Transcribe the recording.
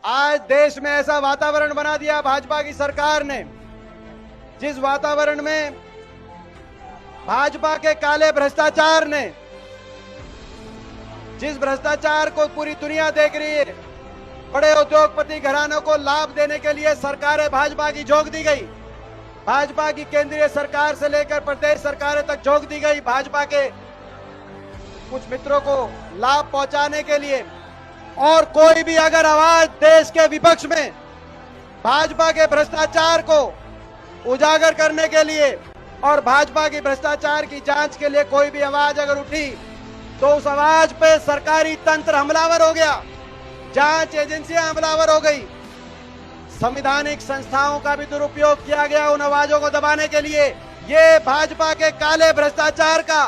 आज देश में ऐसा वातावरण बना दिया भाजपा की सरकार ने, जिस वातावरण में भाजपा के काले भ्रष्टाचार ने, जिस भ्रष्टाचार को पूरी दुनिया देख रही है, बड़े उद्योगपति घरानों को लाभ देने के लिए सरकारें भाजपा की झोंक दी गई। भाजपा की केंद्रीय सरकार से लेकर प्रदेश सरकारें तक झोंक दी गई भाजपा के कुछ मित्रों को लाभ पहुंचाने के लिए। और कोई भी अगर आवाज देश के विपक्ष में भाजपा के भ्रष्टाचार को उजागर करने के लिए और भाजपा की भ्रष्टाचार की जांच के लिए कोई भी आवाज अगर उठी तो उस आवाज पे सरकारी तंत्र हमलावर हो गया, जांच एजेंसियां हमलावर हो गई, संवैधानिक संस्थाओं का भी दुरुपयोग किया गया उन आवाजों को दबाने के लिए। ये भाजपा के काले भ्रष्टाचार का